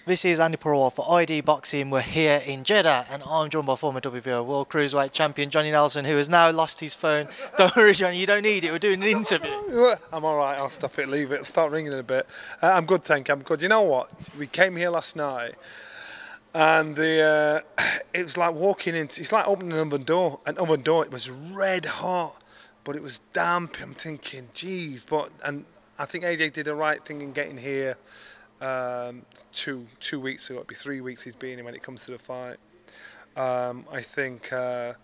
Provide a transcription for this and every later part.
This is Andy Parole for ID Boxing. We're here in Jeddah and I'm joined by former WBO World Cruiserweight Champion Johnny Nelson, who has now lost his phone. Don't worry, Johnny, you don't need it. We're doing an interview. I'm all right. I'll stop it, leave it. It'll start ringing in a bit. I'm good, thank you. I'm good. You know what? We came here last night and it was like walking into, it's like opening an oven door. An oven door, it was red hot, but it was damp. I'm thinking, geez. And I think AJ did the right thing in getting here 2 weeks ago. It'll be 3 weeks he's been here when it comes to the fight. I think the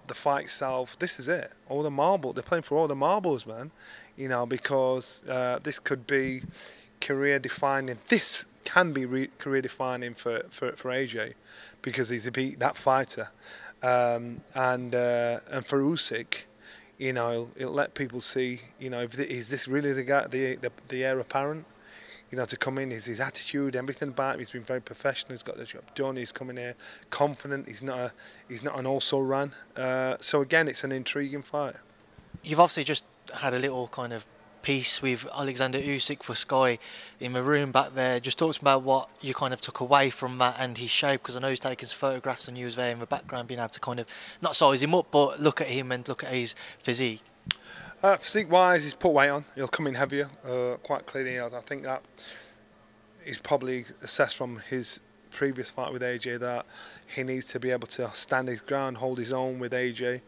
fight itself, this is it. All the marble, they're playing for all the marbles, man. You know, because this could be career defining. This can be career defining for AJ, because he's beat that fighter, and for Usyk, you know, it'll let people see, you know, is this really the guy, the heir apparent? You know, to come in, his attitude, everything about him. He's been very professional. He's got the job done. He's coming here confident. He's not an also ran. So again, it's an intriguing fight. You've obviously just had a little kind of piece with Alexander Usyk for Sky in the room back there. Just talk to me about what you kind of took away from that and his shape, because I know he's taken some photographs and you was there in the background, being able to kind of not size him up, but look at him and look at his physique. Physique-wise, he's put weight on. He'll come in heavier, quite clearly. I think that he's probably assessed from his previous fight with AJ that he needs to be able to stand his ground, hold his own with AJ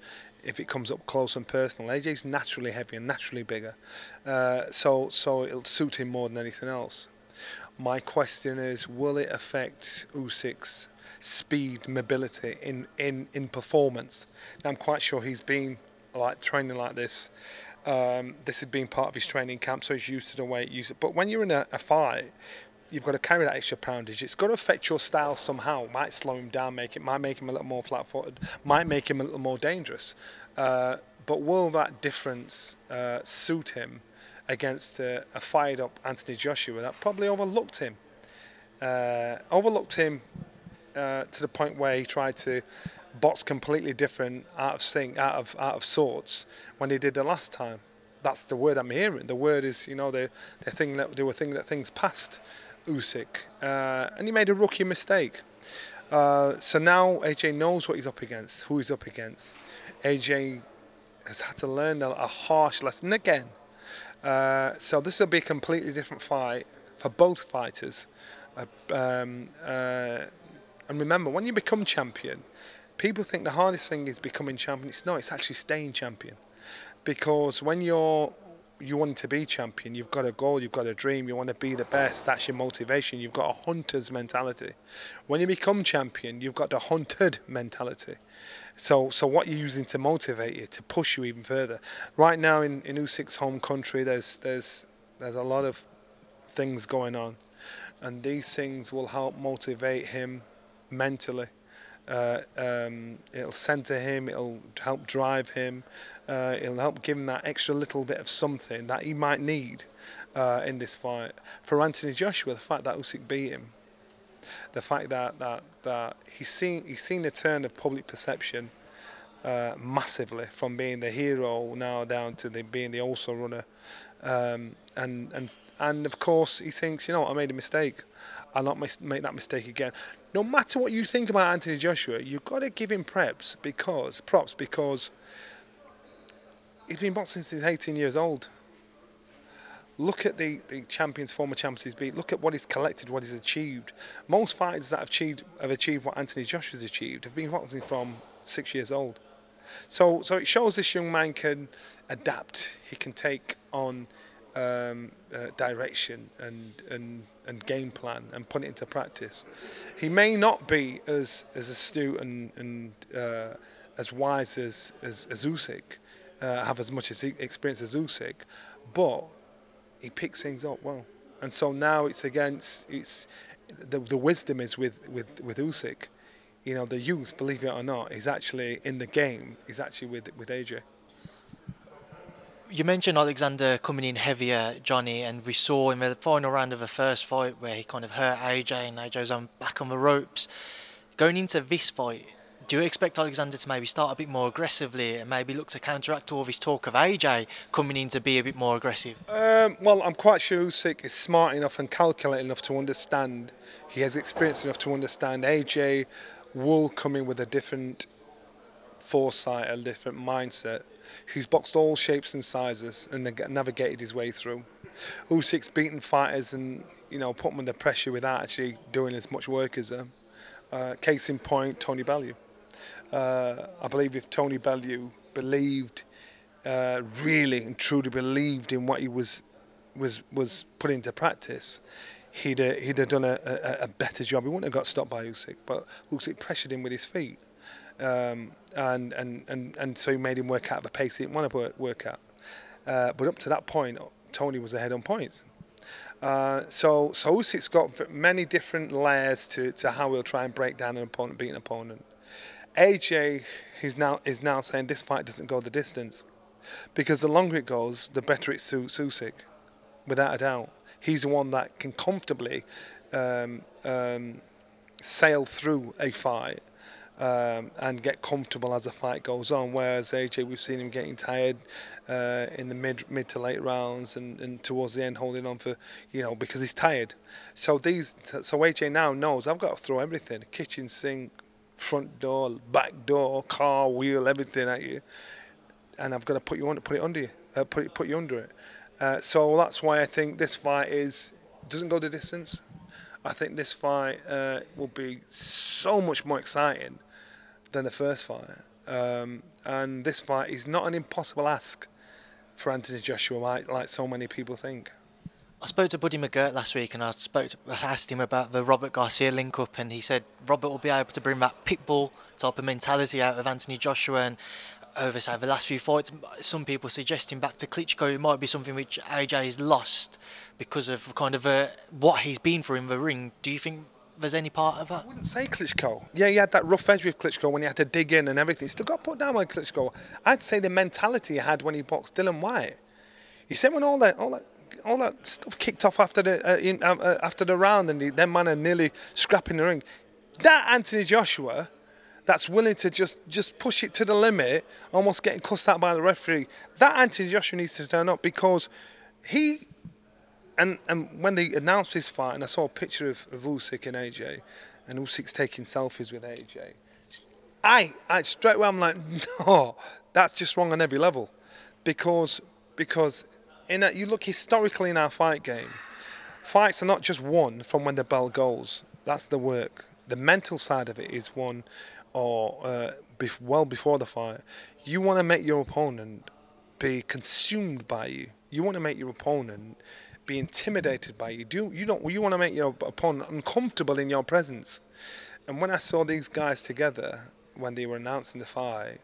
if it comes up close and personal. AJ's naturally heavy and naturally bigger, so it'll suit him more than anything else. My question is, will it affect Usyk's speed, mobility in performance? Now, I'm quite sure he's been like training like this. This has been part of his training camp, so he's used to the weight. But when you're in a fight, you've got to carry that extra poundage. It's got to affect your style somehow. Might slow him down, might make him a little more flat-footed, might make him a little more dangerous. But will that difference suit him against a fired-up Anthony Joshua that probably overlooked him? To the point where he tried to box completely different, out of sync, out of sorts when they did the last time. That's the word I'm hearing. The word is, you know, they were thinking that things past Usyk, and he made a rookie mistake. So now AJ knows what he's up against, who he's up against. AJ has had to learn a harsh lesson again. So this will be a completely different fight for both fighters. And remember, when you become champion, people think the hardest thing is becoming champion. It's actually staying champion. Because when you want to be champion, you've got a goal, you've got a dream, you want to be the best, that's your motivation. You've got a hunter's mentality. When you become champion, you've got the hunted mentality. So what you're using to motivate you, to push you even further. Right now in Usyk's home country, there's a lot of things going on. And these things will help motivate him mentally. It'll center him, it'll help drive him, it'll help give him that extra little bit of something that he might need in this fight. For Anthony Joshua, the fact that Usyk beat him, the fact that he's seen the turn of public perception massively, from being the hero now down to being the also runner, and of course he thinks, you know what, I made a mistake. I'll not make that mistake again. No matter what you think about Anthony Joshua, you've got to give him props because he's been boxing since 18 years old. Look at the champions, former champions he's beat. Look at what he's collected, what he's achieved. Most fighters that have achieved what Anthony Joshua's achieved have been boxing from 6 years old. So it shows this young man can adapt. He can take on direction and game plan and put it into practice. He may not be as astute and as wise as Usyk, have as much experience as Usyk, but he picks things up well. And so now the wisdom is with Usyk. You know, the youth, believe it or not, is actually in the game. He's actually with AJ. You mentioned Alexander coming in heavier, Johnny, and we saw in the final round of the first fight where he kind of hurt AJ and AJ was back on the ropes. Going into this fight, Do you expect Alexander to maybe start a bit more aggressively and maybe look to counteract all of his talk of AJ coming in to be a bit more aggressive? Well, I'm quite sure Usyk is smart enough and calculated enough to understand. He has experience enough to understand AJ will come in with a different foresight, a different mindset. He's boxed all shapes and sizes and then navigated his way through. Usyk's beaten fighters and put them under pressure without actually doing as much work as them. Case in point, Tony Bellew. I believe if Tony Bellew believed, really and truly believed in what he was put into practice, he'd have done a better job. He wouldn't have got stopped by Usyk, but Usyk pressured him with his feet, and so he made him work out at the pace he didn't want to work out. But up to that point, Tony was ahead on points. So Usyk's got many different layers to how he'll try and break down an opponent, beat an opponent. AJ is now saying this fight doesn't go the distance, because the longer it goes, the better it suits Usyk, without a doubt. He's the one that can comfortably sail through a fight and get comfortable as the fight goes on. Whereas AJ, we've seen him getting tired in the mid to late rounds and towards the end, holding on for because he's tired. So AJ now knows I've got to throw everything: kitchen sink, front door, back door, car, wheel, everything at you, and I've got to put you under it. So that's why I think this fight doesn't go the distance. I think this fight will be so much more exciting than the first fight. And this fight is not an impossible ask for Anthony Joshua, like so many people think. I spoke to Buddy McGirt last week and I asked him about the Robert Garcia link-up, and he said Robert will be able to bring that pitbull type of mentality out of Anthony Joshua. And over, say, the last few fights, some people suggesting back to Klitschko, it might be something which AJ has lost because of kind of what he's been through in the ring. Do you think there's any part of that? I wouldn't say Klitschko. Yeah, he had that rough edge with Klitschko when he had to dig in and everything. He still got put down by Klitschko. I'd say the mentality he had when he boxed Dillian Whyte. You said when all that stuff kicked off after the round and them man are nearly scrapping the ring. That Anthony Joshua, that's willing to just push it to the limit, almost getting cussed out by the referee. That Anthony Joshua needs to turn up, because he and when they announced this fight, and I saw a picture of Usyk and AJ, and Usyk's taking selfies with AJ, I straight away I'm like, no, that's just wrong on every level, because you look historically in our fight game, fights are not just won from when the bell goes. That's the work. The mental side of it is won well before the fight. You want to make your opponent be consumed by you. You want to make your opponent be intimidated by you. You want to make your opponent uncomfortable in your presence. And when I saw these guys together when they were announcing the fight,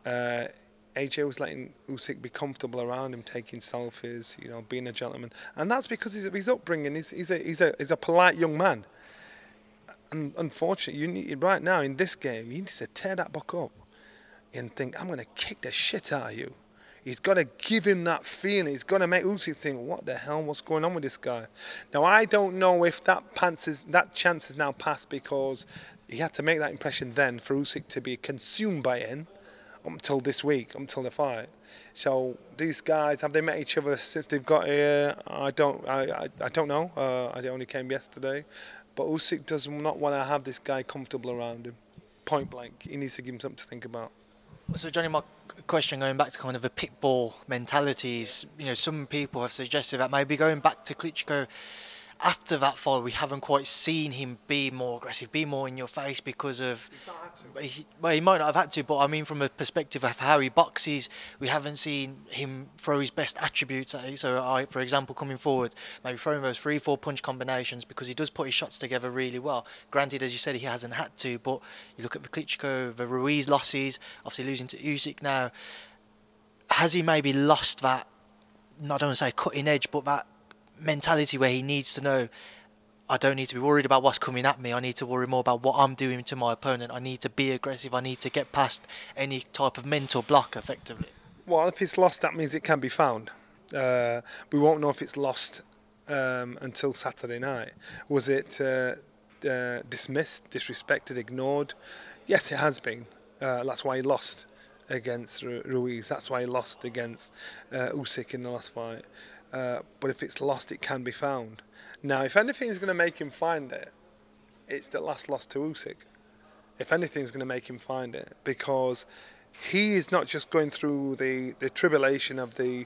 AJ was letting Usyk be comfortable around him, taking selfies, being a gentleman, and that's because of his upbringing. He's a polite young man. And unfortunately, right now in this game, you need to tear that buck up and think, I'm going to kick the shit out of you. He's got to give him that feeling. He's got to make Usyk think, what the hell, what's going on with this guy? Now, I don't know if that chance is now passed, because he had to make that impression then for Usyk to be consumed by him until this week, until the fight. So these guys, have they met each other since they've got here? I don't know. I only came yesterday. But Usyk does not want to have this guy comfortable around him. Point blank. He needs to give him something to think about. So, Johnny, my question, going back to kind of a pit bull mentalities, some people have suggested that maybe going back to Klitschko after that fight, we haven't quite seen him be more aggressive, be more in your face, because of... He's not had to. Well, he might not have had to, but I mean from a perspective of how he boxes, we haven't seen him throw his best attributes at it. So, for example, coming forward, maybe throwing those 3-4 punch combinations, because he does put his shots together really well. Granted, as you said, he hasn't had to, but you look at the Klitschko, the Ruiz losses, obviously losing to Usyk now. Has he maybe lost that, I don't want to say cutting edge, but that mentality where he needs to know, I don't need to be worried about what's coming at me, I need to worry more about what I'm doing to my opponent, I need to be aggressive, I need to get past any type of mental block effectively? Well, if it's lost, that means it can be found. We won't know if it's lost until Saturday night. Was it dismissed, disrespected, ignored? Yes, it has been. That's why he lost against Ruiz. That's why he lost against Usyk in the last fight. But if it's lost, it can be found. Now, if anything's going to make him find it, it's the last loss to Usyk. If anything's going to make him find it, because he is not just going through the tribulation of the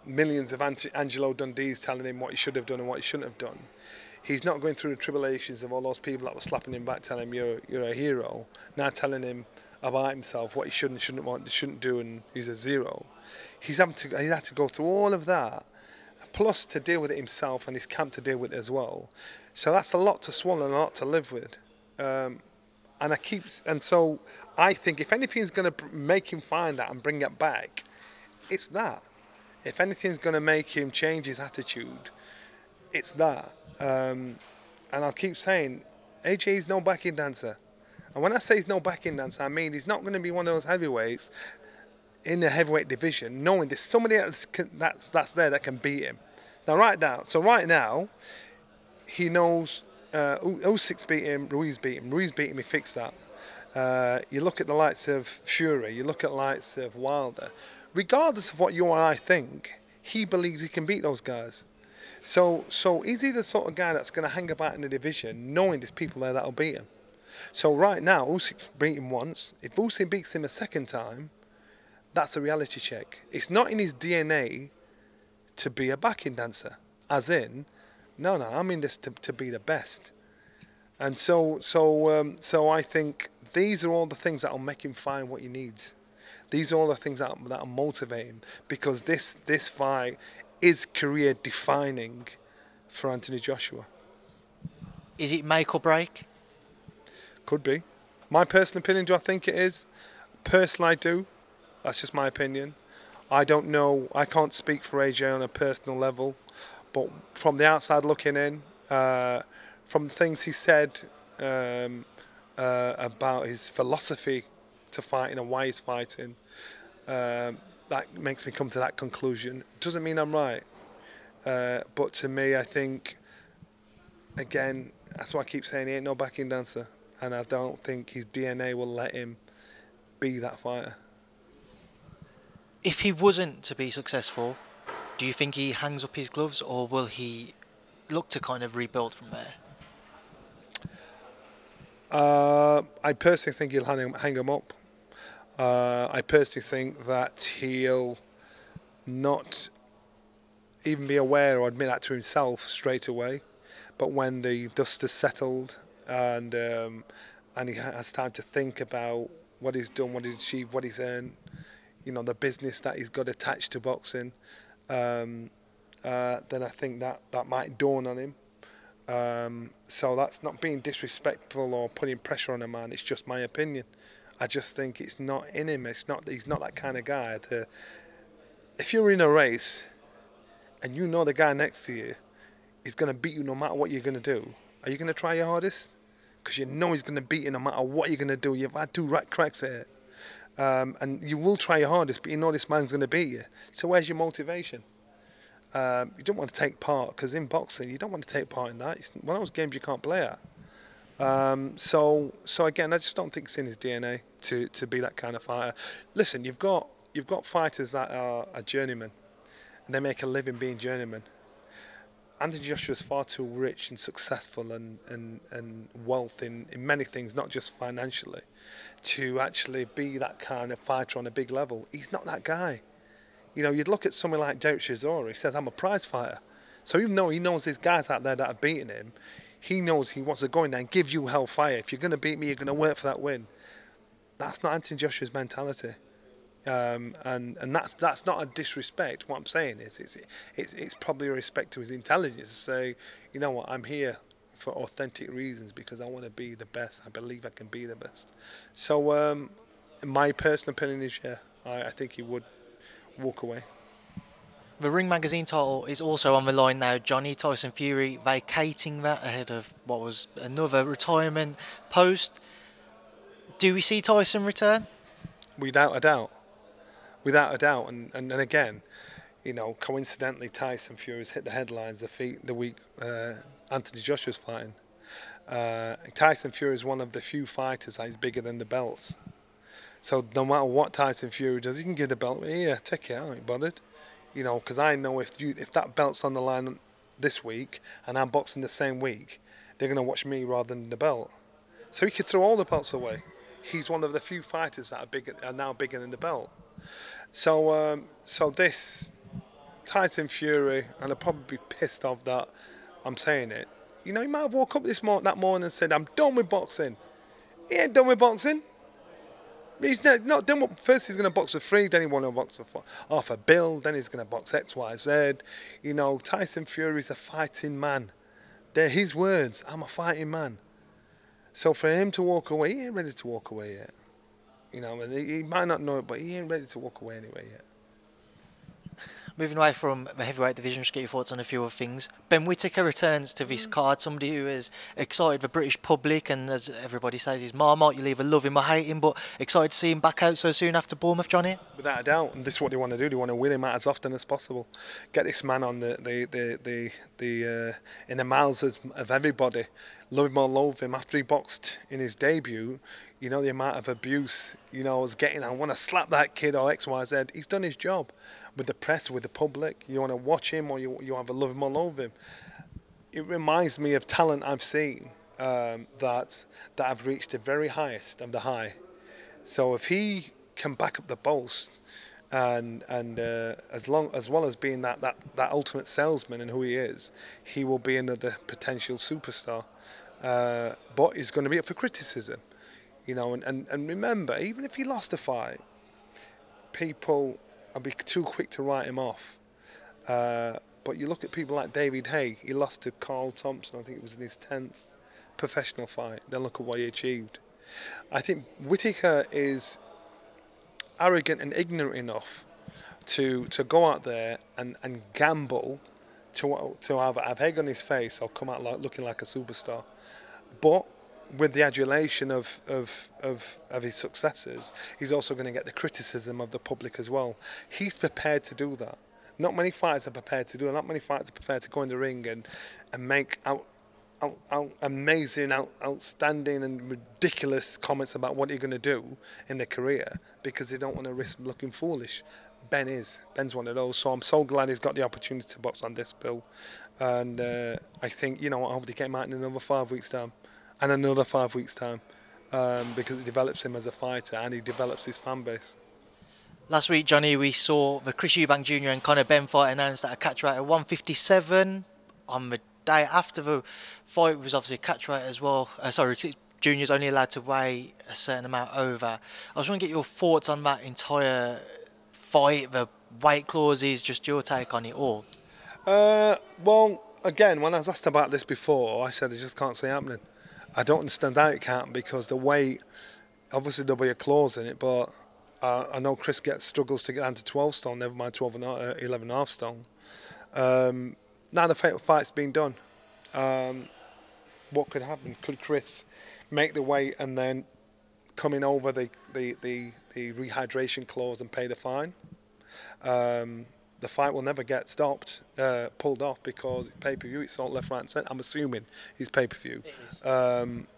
millions of Angelo Dundees telling him what he should have done and what he shouldn't have done. He's not going through the tribulations of all those people that were slapping him back, telling him you're a hero, now telling him about himself, what he shouldn't do, and he's a zero. He's had to go through all of that, plus to deal with it himself and his camp to deal with it as well. So that's a lot to swallow and a lot to live with. So I think if anything's going to make him find that and bring it back, it's that. If anything's going to make him change his attitude, it's that. And I'll keep saying, AJ is no backing dancer. And when I say he's no backing dancer, I mean he's not going to be one of those heavyweights in the heavyweight division, knowing there's somebody that's there that can beat him. Right now, he knows Usyk's beat him, Ruiz beat him, he fixed that. You look at the likes of Fury, you look at the likes of Wilder. Regardless of what you or I think, he believes he can beat those guys. So is he the sort of guy that's going to hang about in the division knowing there's people there that'll beat him? So right now, Usyk's beat him once. If Usyk beats him a second time, that's a reality check. It's not in his DNA to be a backing dancer. As in, no, I'm in this to be the best. And so I think these are all the things that'll make him find what he needs. These are all the things that'll motivate him, because this fight is career defining for Anthony Joshua. Is it make or break? Could be. My personal opinion, do I think it is? Personally, I do. That's just my opinion. I don't know. I can't speak for AJ on a personal level, but from the outside looking in, from things he said about his philosophy to fighting and why he's fighting, that makes me come to that conclusion. Doesn't mean I'm right, but to me, I think, again, that's why I keep saying he ain't no backing dancer, and I don't think his DNA will let him be that fighter. If he wasn't to be successful, do you think he hangs up his gloves, or will he look to kind of rebuild from there? I personally think he'll hang him up. I personally think that he'll not even be aware or admit that to himself straight away. But when the dust has settled and he has time to think about what he's done, what he's achieved, what he's earned, the business that he's got attached to boxing, then I think that might dawn on him. So that's not being disrespectful or putting pressure on a man. It's just my opinion. I just think it's not in him. He's not that kind of guy. If you're in a race and you know the guy next to you is going to beat you no matter what you're going to do, are you going to try your hardest? Because you know he's going to beat you no matter what you're going to do. You've had 2 cracks at it. And you will try your hardest, but you know this man's going to beat you. So where's your motivation? You don't want to take part, because in boxing, you don't want to take part in that. It's one of those games you can't play at. So again, I just don't think it's in his DNA to be that kind of fighter. Listen, you've got fighters that are journeymen, and they make a living being journeymen. Anthony Joshua's far too rich and successful and wealth in many things, not just financially, to actually be that kind of fighter on a big level. He's not that guy. You'd look at someone like Derek Chisora. He says, I'm a prize fighter. So even though he knows there's guys out there that are beating him, he knows he wants to go in there and give you hellfire. If you're going to beat me, you're going to work for that win. That's not Anthony Joshua's mentality. And that's not a disrespect. What I'm saying is it's probably a respect to his intelligence to say, you know what, I'm here for authentic reasons because I want to be the best. I believe I can be the best. So my personal opinion is, yeah, I think he would walk away. The Ring Magazine title is also on the line now. Johnny Tyson Fury vacating that ahead of what was another retirement post. Do we see Tyson return? Without a doubt. And again, coincidentally, Tyson Fury's hit the headlines the week Anthony Joshua's fighting. Tyson Fury is one of the few fighters that is bigger than the belts. So no matter what Tyson Fury does, you can give the belt, here, take it, I ain't bothered. You know, because I know if that belt's on the line this week and I'm boxing the same week, they're going to watch me rather than the belt. So he could throw all the belts away. He's one of the few fighters that are now bigger than the belt. So this Tyson Fury, and I'll probably be pissed off that I'm saying it. You know, he might have woke up that morning and said, I'm done with boxing. He ain't done with boxing. He's not done with, first he's going to box for free, then he want to box for half a bill, then he's going to box X, Y, Z. You know, Tyson Fury's a fighting man. They're his words, I'm a fighting man. So for him to walk away, he ain't ready to walk away yet. You know, and he might not know it, but he ain't ready to walk away anyway yet. Moving away from the heavyweight division, just get your thoughts on a few other things. Ben Whittaker returns to this card, somebody who is excited the British public, and as everybody says, he's Marmite, you'll either love him or hate him, but excited to see him back out so soon after Bournemouth, Johnny? Without a doubt, and this is what they want to do. They want to wheel him out as often as possible. Get this man on in the mouths of everybody. Love him or loathe him. After he boxed in his debut, you know, the amount of abuse, you know, I was getting, I want to slap that kid or X, Y, Z. He's done his job with the press, with the public. You want to watch him or you either love him or loathe him. It reminds me of talent I've seen that have reached the very highest of the high. So if he can back up the boast and as well as being that ultimate salesman and who he is, he will be another potential superstar. But he's going to be up for criticism. You know, and remember, even if he lost a fight, people will be too quick to write him off. But you look at people like David Haye, he lost to Carl Thompson, I think it was in his 10th professional fight. Then look at what he achieved. I think Whittaker is arrogant and ignorant enough to go out there and gamble to either have egg on his face or come out looking like a superstar. But with the adulation of his successes, he's also going to get the criticism of the public as well. He's prepared to do that. Not many fighters are prepared to do it. Not many fighters are prepared to go in the ring and make amazing, outstanding and ridiculous comments about what you're going to do in their career because they don't want to risk looking foolish. Ben's one of those, so I'm so glad he's got the opportunity to box on this bill. And I think, you know, I hope they get him out in another 5 weeks' time. And another 5 weeks' time, because it develops him as a fighter and he develops his fan base. Last week, Johnny, we saw the Chris Eubank Jr. and Conor Benn fight announced at a catch weight at 157. On the day after the fight was obviously a catch weight as well. Junior's only allowed to weigh a certain amount over. I just want to get your thoughts on that entire fight, the weight clauses, just your take on it all. Well, again, when I was asked about this before, I said I just can't see it happening. I don't understand how it can't, because the weight, obviously there'll be a clause in it, but I know Chris struggles to get down to 12 stone, never mind 11.5 stone. Now the fight's been done. What could happen? Could Chris make the weight and then coming over the rehydration clause and pay the fine? The fight will never get stopped, pulled off, because pay-per-view, it's all left, right and centre. I'm assuming it's pay-per-view.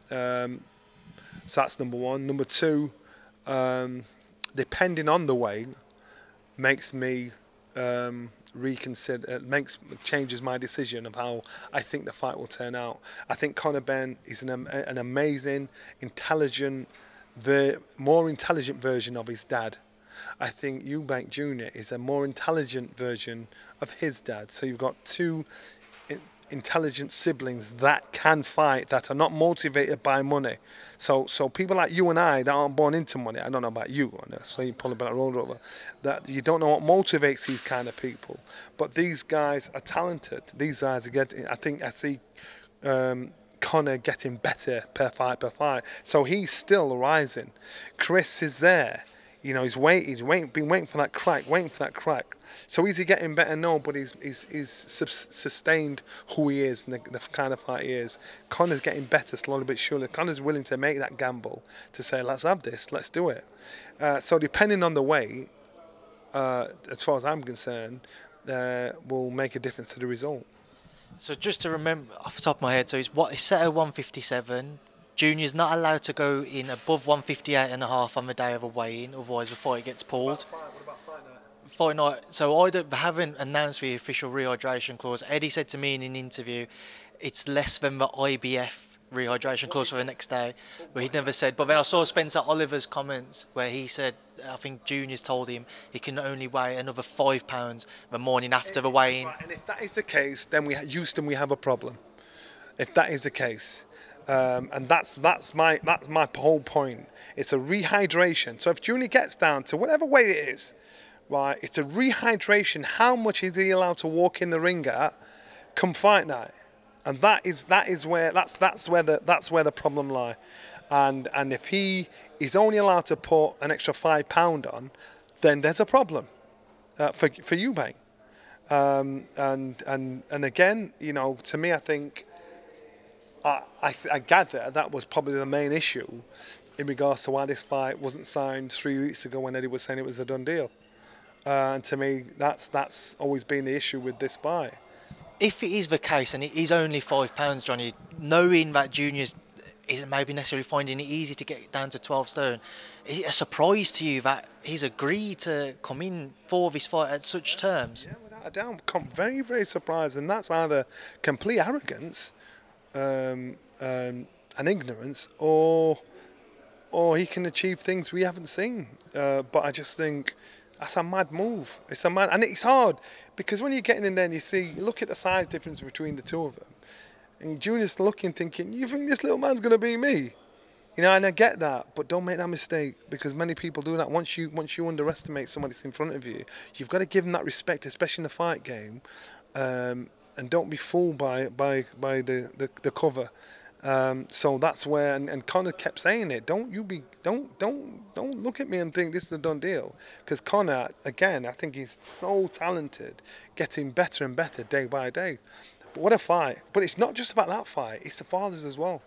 So that's number one. Number two, depending on the weight, makes me reconsider, changes my decision of how I think the fight will turn out. I think Conor Benn is an amazing, intelligent, more intelligent version of his dad. I think Eubank Jr. is a more intelligent version of his dad. So you've got two intelligent siblings that can fight, that are not motivated by money. So people like you and I that aren't born into money, I don't know about you, so you pull about a road over, that you don't know what motivates these kind of people. But these guys are talented. These guys are getting, I think I see Conor getting better per fight. So he's still rising. Chris is there. You know, been waiting for that crack, So is he getting better? No, but he's sustained who he is and the kind of fight he is. Conor's getting better slowly but surely. Conor's willing to make that gamble to say, let's have this, let's do it. So depending on the weight, as far as I'm concerned, will make a difference to the result. So just to remember off the top of my head, so it's set at 157. Junior's not allowed to go in above 158 and a half on the day of a weigh-in, otherwise the fight gets pulled. What about fight night? Fight night. So they haven't announced the official rehydration clause. Eddie said to me in an interview, it's less than the IBF rehydration clause for the next day, but he'd never said. But then I saw Spencer Oliver's comments where he said, I think Junior's told him he can only weigh another £5 the morning after the weigh-in. Right, and if that is the case, then Houston, we have a problem. If that is the case, and that's my whole point. It's a rehydration. So if Junior gets down to whatever weight it is, right, it's a rehydration. How much is he allowed to walk in the ring at come fight night? And that's where the problem lies. And if he is only allowed to put an extra £5 on, then there's a problem for Eubank. And again, you know, to me, I think I gather that was probably the main issue in regards to why this fight wasn't signed 3 weeks ago when Eddie was saying it was a done deal. And to me, that's always been the issue with this fight. If it is the case, and it is only £5, Johnny, knowing that Junior's isn't maybe necessarily finding it easy to get down to 12 stone, is it a surprise to you that he's agreed to come in for this fight at such terms? Yeah, without a doubt, I'm very, very surprised, and that's either complete arrogance and ignorance, or he can achieve things we haven't seen. But I just think that's a mad move. It's a mad, and it's hard because when you're getting in there and you look at the size difference between the two of them, and Junior's looking, thinking, "You think this little man's gonna beat me?" You know, and I get that, but don't make that mistake because many people do that. Once you underestimate somebody that's in front of you, you've got to give them that respect, especially in the fight game, and don't be fooled by the cover. So that's where, and Conor kept saying it. Don't look at me and think this is a done deal, because Conor, again, I think he's so talented, getting better and better day by day. But what a fight! But it's not just about that fight; it's the fathers as well.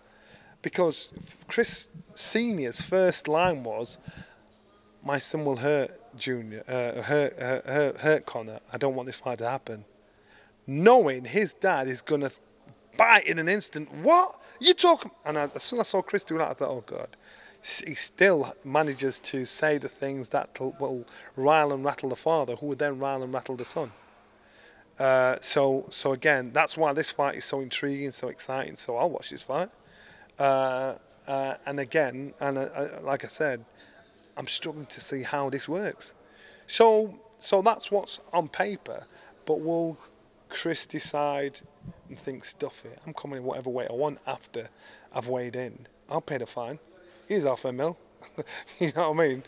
Because Chris Senior's first line was, "My son will hurt Junior, hurt Conor. I don't want this fight to happen." Knowing his dad is gonna bite in an instant. What you talking? And as soon as I saw Chris do that, I thought, "Oh God." He still manages to say the things that will rile and rattle the father, who would then rile and rattle the son. So again, that's why this fight is so intriguing, so exciting. So I'll watch this fight. And again, like I said, I'm struggling to see how this works. So that's what's on paper. But will Chris decide and think, stuff it, I'm coming in whatever weight I want after I've weighed in. I'll pay the fine. Here's $500,000. You know what I mean?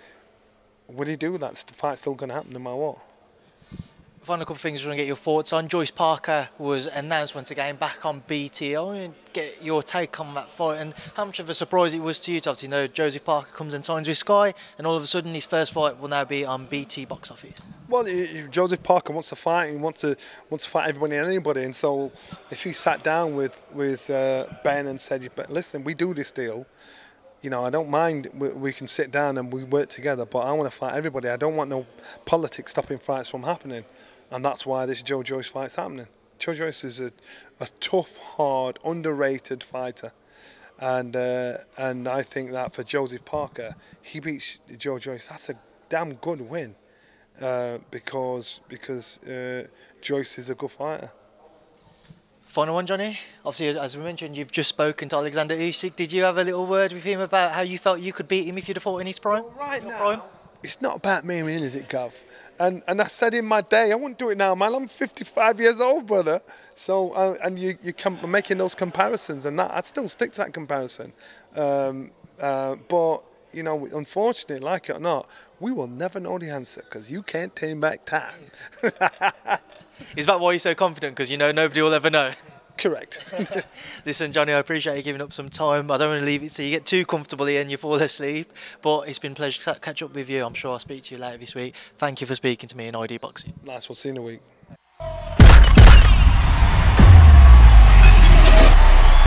Would he do that? The fight's still going to happen no matter what. Final couple of things I want to get your thoughts on. Joyce Parker was announced once again back on BT. I want to get your take on that fight and how much of a surprise it was to you to obviously know Joseph Parker comes and signs with Sky, and all of a sudden his first fight will now be on BT box office. Well, Joseph Parker wants to fight. He wants to fight everybody and anybody. And so if he sat down with Ben and said, "Listen, we do this deal. You know, I don't mind. We can sit down and we work together. But I want to fight everybody. I don't want no politics stopping fights from happening." And that's why this Joe Joyce fight's happening. Joe Joyce is a tough, hard, underrated fighter. And I think that for Joseph Parker, he beats Joe Joyce. That's a damn good win because Joyce is a good fighter. Final one, Johnny. Obviously, as we mentioned, you've just spoken to Alexander Usyk. Did you have a little word with him about how you felt you could beat him if you'd have fought in his prime? Well, right now, it's not about me, is it, Gav? And I said in my day, I wouldn't do it now, man. I'm 55 years old, brother. So, and you're making those comparisons, and that I'd still stick to that comparison. But, you know, unfortunately, like it or not, we will never know the answer because you can't turn back time. Is that why you're so confident? Because you know nobody will ever know? Correct. Listen, Johnny, I appreciate you giving up some time. I don't want to leave it so you get too comfortable here and you fall asleep. But it's been a pleasure to catch up with you. I'm sure I'll speak to you later this week. Thank you for speaking to me in ID Boxing. Nice. We'll see you in a week.